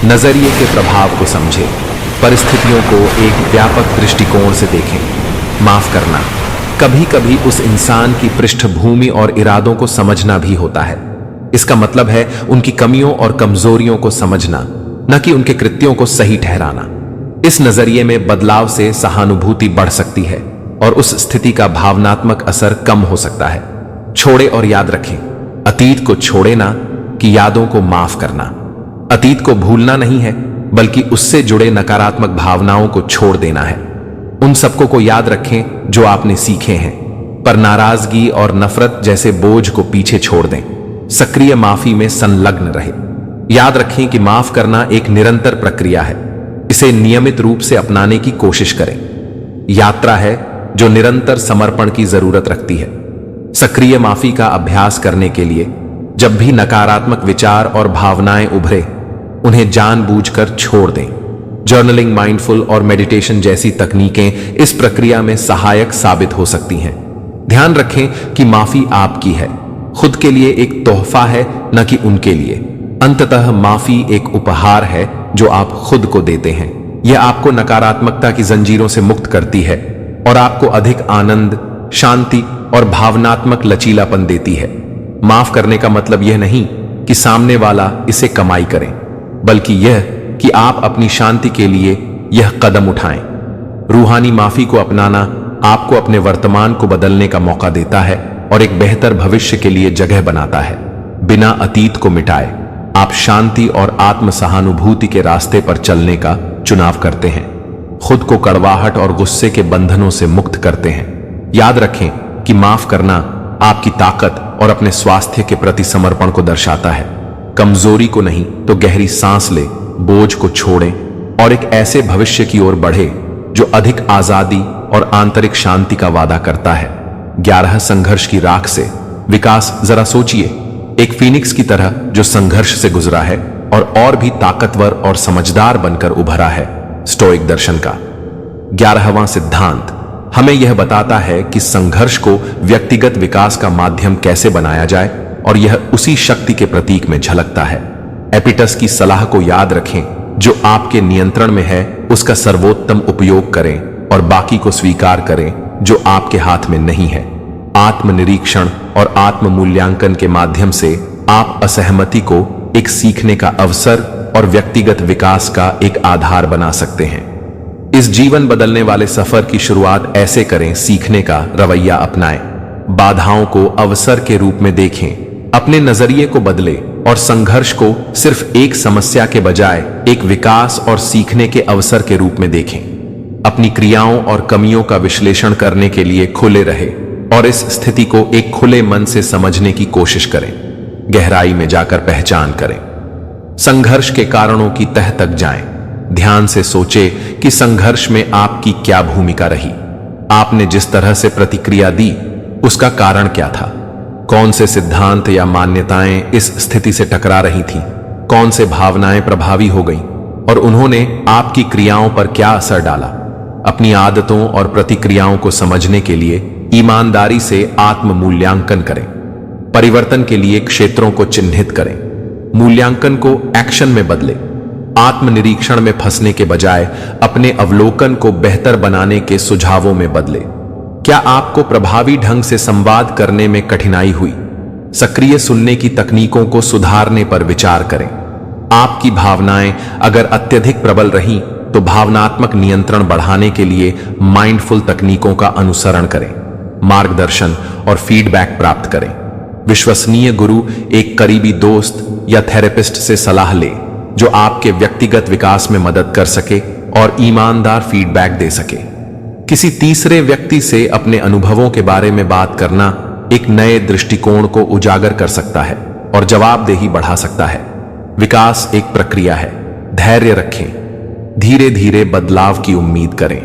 नजरिए के प्रभाव को समझें, परिस्थितियों को एक व्यापक दृष्टिकोण से देखें। माफ करना कभी कभी उस इंसान की पृष्ठभूमि और इरादों को समझना भी होता है। इसका मतलब है उनकी कमियों और कमजोरियों को समझना, न कि उनके कृत्यों को सही ठहराना। इस नजरिए में बदलाव से सहानुभूति बढ़ सकती है और उस स्थिति का भावनात्मक असर कम हो सकता है। छोड़े और याद रखें, अतीत को छोड़े ना कि यादों को माफ करना। अतीत को भूलना नहीं है, बल्कि उससे जुड़े नकारात्मक भावनाओं को छोड़ देना है। उन सबको को याद रखें जो आपने सीखे हैं, पर नाराजगी और नफरत जैसे बोझ को पीछे छोड़ दें। सक्रिय माफी में संलग्न रहे। याद रखें कि माफ करना एक निरंतर प्रक्रिया है। इसे नियमित रूप से अपनाने की कोशिश करें। यात्रा है जो निरंतर समर्पण की जरूरत रखती है। सक्रिय माफी का अभ्यास करने के लिए जब भी नकारात्मक विचार और भावनाएं उभरे, उन्हें जानबूझकर छोड़ दें। जर्नलिंग, माइंडफुल और मेडिटेशन जैसी तकनीकें इस प्रक्रिया में सहायक साबित हो सकती हैं। ध्यान रखें कि माफी आपकी है, खुद के लिए एक तोहफा है, न कि उनके लिए। अंततः माफी एक उपहार है जो आप खुद को देते हैं। यह आपको नकारात्मकता की जंजीरों से मुक्त करती है और आपको अधिक आनंद, शांति और भावनात्मक लचीलापन देती है। माफ करने का मतलब यह नहीं कि सामने वाला इसे कमाई करे, बल्कि यह कि आप अपनी शांति के लिए यह कदम उठाएं। रूहानी माफी को अपनाना आपको अपने वर्तमान को बदलने का मौका देता है और एक बेहतर भविष्य के लिए जगह बनाता है। बिना अतीत को मिटाए आप शांति और आत्म सहानुभूति के रास्ते पर चलने का चुनाव करते हैं। खुद को कड़वाहट और गुस्से के बंधनों से मुक्त करते हैं। याद रखें कि माफ करना आपकी ताकत और अपने स्वास्थ्य के प्रति समर्पण को दर्शाता है। कमजोरी को नहीं, तो गहरी सांस ले, बोझ को छोड़ें और एक ऐसे भविष्य की ओर बढ़े जो अधिक आजादी और आंतरिक शांति का वादा करता है। 11 संघर्ष की राख से विकास। जरा सोचिए, एक फीनिक्स की तरह जो संघर्ष से गुजरा है और भी ताकतवर और समझदार बनकर उभरा है। स्टोइक दर्शन का 11वां सिद्धांत हमें यह बताता है कि संघर्ष को व्यक्तिगत विकास का माध्यम कैसे बनाया जाए, और यह उसी शक्ति के प्रतीक में झलकता है। एपिटस की सलाह को याद रखें, जो आपके नियंत्रण में है उसका सर्वोत्तम उपयोग करें और बाकी को स्वीकार करें जो आपके हाथ में नहीं है। आत्मनिरीक्षण और आत्म मूल्यांकन के माध्यम से आप असहमति को एक सीखने का अवसर और व्यक्तिगत विकास का एक आधार बना सकते हैं। इस जीवन बदलने वाले सफर की शुरुआत ऐसे करें, सीखने का रवैया अपनाएं, बाधाओं को अवसर के रूप में देखें, अपने नजरिए को बदले और संघर्ष को सिर्फ एक समस्या के बजाय एक विकास और सीखने के अवसर के रूप में देखें। अपनी क्रियाओं और कमियों का विश्लेषण करने के लिए खुले रहे और इस स्थिति को एक खुले मन से समझने की कोशिश करें। गहराई में जाकर पहचान करें, संघर्ष के कारणों की तह तक जाएं। ध्यान से सोचे कि संघर्ष में आपकी क्या भूमिका रही। आपने जिस तरह से प्रतिक्रिया दी उसका कारण क्या था? कौन से सिद्धांत या मान्यताएं इस स्थिति से टकरा रही थीं? कौन से भावनाएं प्रभावी हो गईं और उन्होंने आपकी क्रियाओं पर क्या असर डाला? अपनी आदतों और प्रतिक्रियाओं को समझने के लिए ईमानदारी से आत्म मूल्यांकन करें। परिवर्तन के लिए क्षेत्रों को चिन्हित करें, मूल्यांकन को एक्शन में बदलें, आत्मनिरीक्षण में फंसने के बजाय अपने अवलोकन को बेहतर बनाने के सुझावों में बदलें। क्या आपको प्रभावी ढंग से संवाद करने में कठिनाई हुई? सक्रिय सुनने की तकनीकों को सुधारने पर विचार करें। आपकी भावनाएं अगर अत्यधिक प्रबल रहीं तो भावनात्मक नियंत्रण बढ़ाने के लिए माइंडफुल तकनीकों का अनुसरण करें, मार्गदर्शन और फीडबैक प्राप्त करें। विश्वसनीय गुरु, एक करीबी दोस्त या थेरेपिस्ट से सलाह लें जो आपके व्यक्तिगत विकास में मदद कर सके और ईमानदार फीडबैक दे सके। किसी तीसरे व्यक्ति से अपने अनुभवों के बारे में बात करना एक नए दृष्टिकोण को उजागर कर सकता है और जवाबदेही बढ़ा सकता है। विकास एक प्रक्रिया है, धैर्य रखें, धीरे धीरे बदलाव की उम्मीद करें।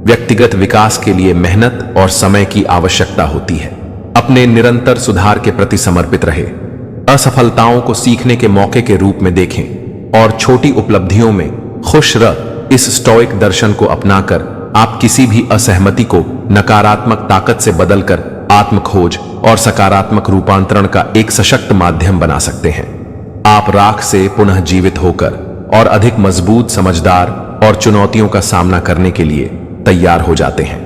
व्यक्तिगत विकास के लिए मेहनत और समय की आवश्यकता होती है। अपने निरंतर सुधार के प्रति समर्पित रहे, असफलताओं को सीखने के मौके के रूप में देखें और छोटी उपलब्धियों में खुश रह। इस स्टोइक दर्शन को अपनाकर आप किसी भी असहमति को नकारात्मक ताकत से बदलकर आत्मखोज और सकारात्मक रूपांतरण का एक सशक्त माध्यम बना सकते हैं। आप राख से पुनः जीवित होकर और अधिक मजबूत, समझदार और चुनौतियों का सामना करने के लिए तैयार हो जाते हैं।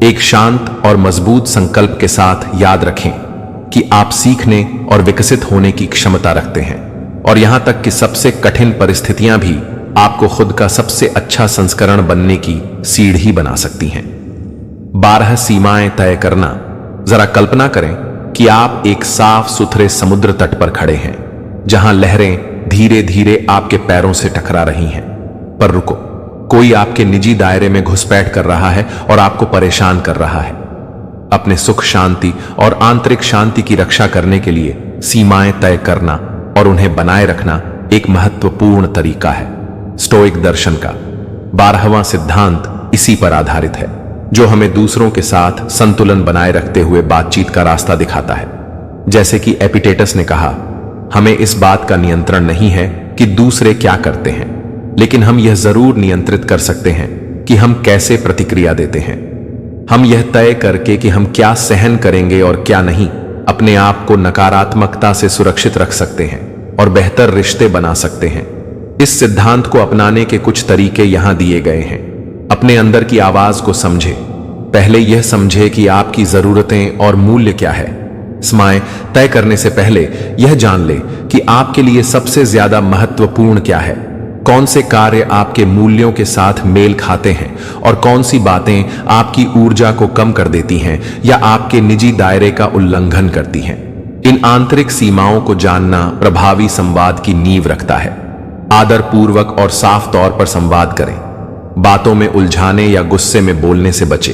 एक शांत और मजबूत संकल्प के साथ याद रखें कि आप सीखने और विकसित होने की क्षमता रखते हैं और यहां तक कि सबसे कठिन परिस्थितियां भी आपको खुद का सबसे अच्छा संस्करण बनने की सीढ़ी बना सकती हैं। 12 सीमाएं तय करना। जरा कल्पना करें कि आप एक साफ सुथरे समुद्र तट पर खड़े हैं जहां लहरें धीरे धीरे आपके पैरों से टकरा रही हैं। पर रुको, कोई आपके निजी दायरे में घुसपैठ कर रहा है और आपको परेशान कर रहा है। अपने सुख, शांति और आंतरिक शांति की रक्षा करने के लिए सीमाएं तय करना और उन्हें बनाए रखना एक महत्वपूर्ण तरीका है। स्टोइक दर्शन का 12वां सिद्धांत इसी पर आधारित है, जो हमें दूसरों के साथ संतुलन बनाए रखते हुए बातचीत का रास्ता दिखाता है। जैसे कि एपिक्टेटस ने कहा, हमें इस बात का नियंत्रण नहीं है कि दूसरे क्या करते हैं, लेकिन हम यह जरूर नियंत्रित कर सकते हैं कि हम कैसे प्रतिक्रिया देते हैं। हम यह तय करके कि हम क्या सहन करेंगे और क्या नहीं, अपने आप को नकारात्मकता से सुरक्षित रख सकते हैं और बेहतर रिश्ते बना सकते हैं। इस सिद्धांत को अपनाने के कुछ तरीके यहां दिए गए हैं। अपने अंदर की आवाज को समझे। पहले यह समझे कि आपकी जरूरतें और मूल्य क्या है। सीमाएं तय करने से पहले यह जान ले कि आपके लिए सबसे ज्यादा महत्वपूर्ण क्या है, कौन से कार्य आपके मूल्यों के साथ मेल खाते हैं और कौन सी बातें आपकी ऊर्जा को कम कर देती हैं या आपके निजी दायरे का उल्लंघन करती हैं। इन आंतरिक सीमाओं को जानना प्रभावी संवाद की नींव रखता है। आदरपूर्वक और साफ तौर पर संवाद करें। बातों में उलझाने या गुस्से में बोलने से बचें।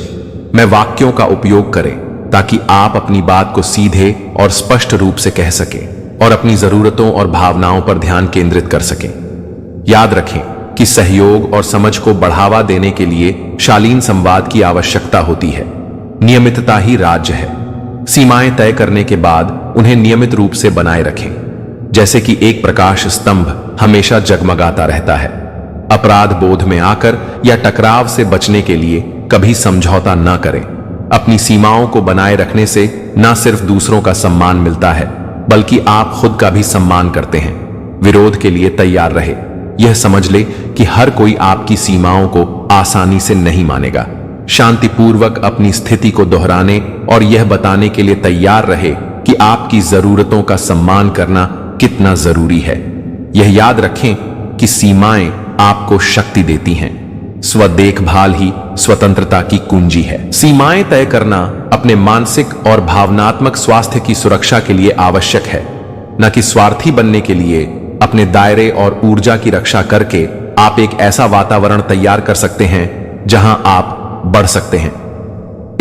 मैं वाक्यों का उपयोग करें ताकि आप अपनी बात को सीधे और स्पष्ट रूप से कह सकें और अपनी जरूरतों और भावनाओं पर ध्यान केंद्रित कर सकें। याद रखें कि सहयोग और समझ को बढ़ावा देने के लिए शालीन संवाद की आवश्यकता होती है। नियमितता ही राज्य है। सीमाएं तय करने के बाद उन्हें नियमित रूप से बनाए रखें, जैसे कि एक प्रकाश स्तंभ हमेशा जगमगाता रहता है। अपराध बोध में आकर या टकराव से बचने के लिए कभी समझौता न करें। अपनी सीमाओं को बनाए रखने से न सिर्फ दूसरों का सम्मान मिलता है, बल्कि आप खुद का भी सम्मान करते हैं। विरोध के लिए तैयार रहे। यह समझ ले कि हर कोई आपकी सीमाओं को आसानी से नहीं मानेगा। शांतिपूर्वक अपनी स्थिति को दोहराने और यह बताने के लिए तैयार रहे कि आपकी जरूरतों का सम्मान करना कितना जरूरी है। यह याद रखें कि सीमाएं आपको शक्ति देती हैं। स्व देखभाल ही स्वतंत्रता की कुंजी है। सीमाएं तय करना अपने मानसिक और भावनात्मक स्वास्थ्य की सुरक्षा के लिए आवश्यक है, न कि स्वार्थी बनने के लिए। अपने दायरे और ऊर्जा की रक्षा करके आप एक ऐसा वातावरण तैयार कर सकते हैं जहां आप बढ़ सकते हैं।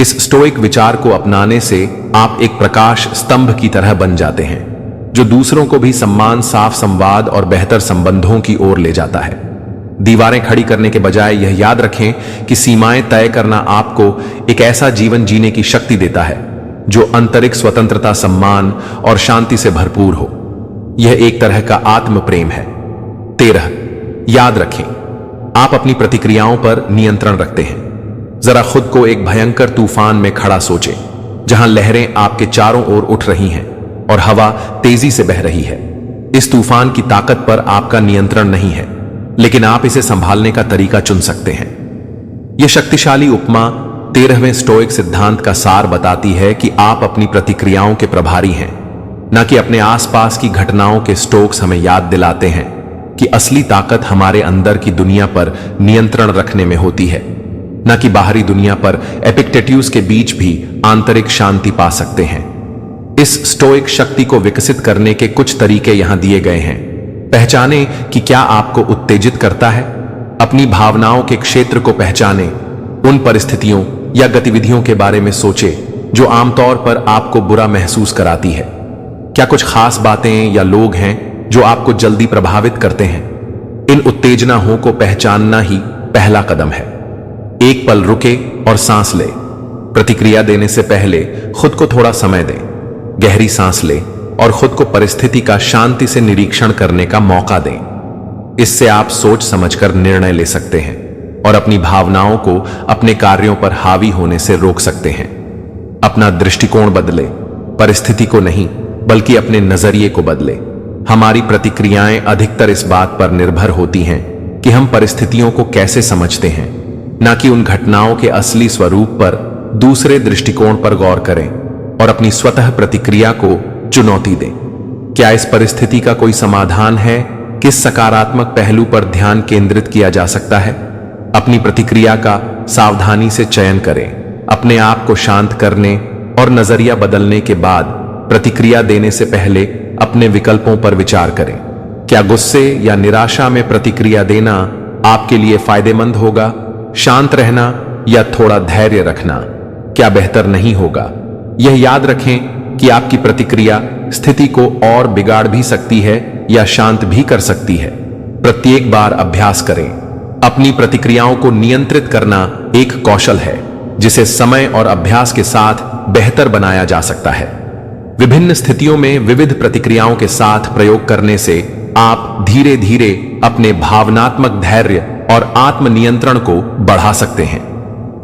इस स्टोइक विचार को अपनाने से आप एक प्रकाश स्तंभ की तरह बन जाते हैं, जो दूसरों को भी सम्मान, साफ संवाद और बेहतर संबंधों की ओर ले जाता है। दीवारें खड़ी करने के बजाय यह याद रखें कि सीमाएं तय करना आपको एक ऐसा जीवन जीने की शक्ति देता है जो आंतरिक स्वतंत्रता, सम्मान और शांति से भरपूर हो। यह एक तरह का आत्म प्रेम है। 13, याद रखें, आप अपनी प्रतिक्रियाओं पर नियंत्रण रखते हैं। जरा खुद को एक भयंकर तूफान में खड़ा सोचें, जहां लहरें आपके चारों ओर उठ रही हैं। और हवा तेजी से बह रही है। इस तूफान की ताकत पर आपका नियंत्रण नहीं है, लेकिन आप इसे संभालने का तरीका चुन सकते हैं। यह शक्तिशाली उपमा 13वें स्टोइक सिद्धांत का सार बताती है कि आप अपनी प्रतिक्रियाओं के प्रभारी हैं, न कि अपने आसपास की घटनाओं के। स्टोक्स हमें याद दिलाते हैं कि असली ताकत हमारे अंदर की दुनिया पर नियंत्रण रखने में होती है, न कि बाहरी दुनिया पर। एपिक्टेट्यूस के बीच भी आंतरिक शांति पा सकते हैं। इस स्टोइक शक्ति को विकसित करने के कुछ तरीके यहां दिए गए हैं। पहचानें कि क्या आपको उत्तेजित करता है। अपनी भावनाओं के क्षेत्र को पहचानें। उन परिस्थितियों या गतिविधियों के बारे में सोचें जो आमतौर पर आपको बुरा महसूस कराती है। क्या कुछ खास बातें या लोग हैं जो आपको जल्दी प्रभावित करते हैं? इन उत्तेजनाओं को पहचानना ही पहला कदम है। एक पल रुके और सांस लें। प्रतिक्रिया देने से पहले खुद को थोड़ा समय दें। गहरी सांस लें और खुद को परिस्थिति का शांति से निरीक्षण करने का मौका दें। इससे आप सोच समझकर निर्णय ले सकते हैं और अपनी भावनाओं को अपने कार्यों पर हावी होने से रोक सकते हैं। अपना दृष्टिकोण बदले, परिस्थिति को नहीं बल्कि अपने नजरिए को बदले। हमारी प्रतिक्रियाएं अधिकतर इस बात पर निर्भर होती हैं कि हम परिस्थितियों को कैसे समझते हैं, न कि उन घटनाओं के असली स्वरूप पर। दूसरे दृष्टिकोण पर गौर करें और अपनी स्वतः प्रतिक्रिया को चुनौती दें। क्या इस परिस्थिति का कोई समाधान है? किस सकारात्मक पहलू पर ध्यान केंद्रित किया जा सकता है? अपनी प्रतिक्रिया का सावधानी से चयन करें। अपने आप को शांत करने और नजरिया बदलने के बाद प्रतिक्रिया देने से पहले अपने विकल्पों पर विचार करें। क्या गुस्से या निराशा में प्रतिक्रिया देना आपके लिए फायदेमंद होगा? शांत रहना या थोड़ा धैर्य रखना क्या बेहतर नहीं होगा? यह याद रखें कि आपकी प्रतिक्रिया स्थिति को और बिगाड़ भी सकती है या शांत भी कर सकती है। प्रत्येक बार अभ्यास करें। अपनी प्रतिक्रियाओं को नियंत्रित करना एक कौशल है जिसे समय और अभ्यास के साथ बेहतर बनाया जा सकता है। विभिन्न स्थितियों में विविध प्रतिक्रियाओं के साथ प्रयोग करने से आप धीरे धीरे अपने भावनात्मक धैर्य और आत्मनियंत्रण को बढ़ा सकते हैं।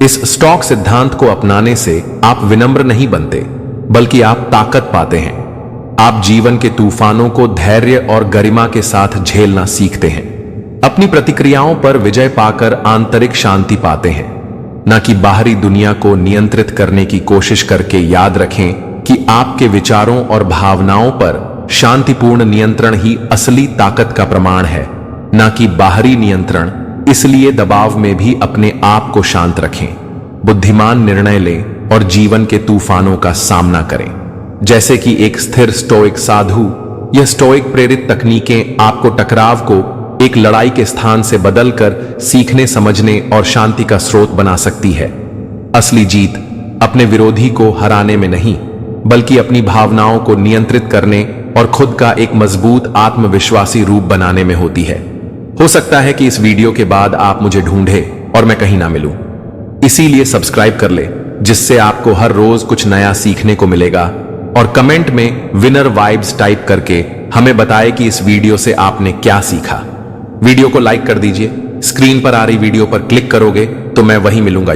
इस स्टोइक सिद्धांत को अपनाने से आप विनम्र नहीं बनते, बल्कि आप ताकत पाते हैं। आप जीवन के तूफानों को धैर्य और गरिमा के साथ झेलना सीखते हैं। अपनी प्रतिक्रियाओं पर विजय पाकर आंतरिक शांति पाते हैं, न कि बाहरी दुनिया को नियंत्रित करने की कोशिश करके। याद रखें कि आपके विचारों और भावनाओं पर शांतिपूर्ण नियंत्रण ही असली ताकत का प्रमाण है, न कि बाहरी नियंत्रण। इसलिए दबाव में भी अपने आप को शांत रखें, बुद्धिमान निर्णय लें और जीवन के तूफानों का सामना करें। जैसे कि एक स्थिर स्टोइक साधु, यह स्टोइक प्रेरित तकनीकें आपको टकराव को एक लड़ाई के स्थान से बदलकर सीखने, समझने और शांति का स्रोत बना सकती है। असली जीत अपने विरोधी को हराने में नहीं, बल्कि अपनी भावनाओं को नियंत्रित करने और खुद का एक मजबूत आत्मविश्वासी रूप बनाने में होती है। हो सकता है कि इस वीडियो के बाद आप मुझे ढूंढें और मैं कहीं ना मिलूं। इसीलिए सब्सक्राइब कर ले, जिससे आपको हर रोज कुछ नया सीखने को मिलेगा। और कमेंट में विनर वाइब्स टाइप करके हमें बताएं कि इस वीडियो से आपने क्या सीखा। वीडियो को लाइक कर दीजिए। स्क्रीन पर आ रही वीडियो पर क्लिक करोगे तो मैं वहीं मिलूंगा।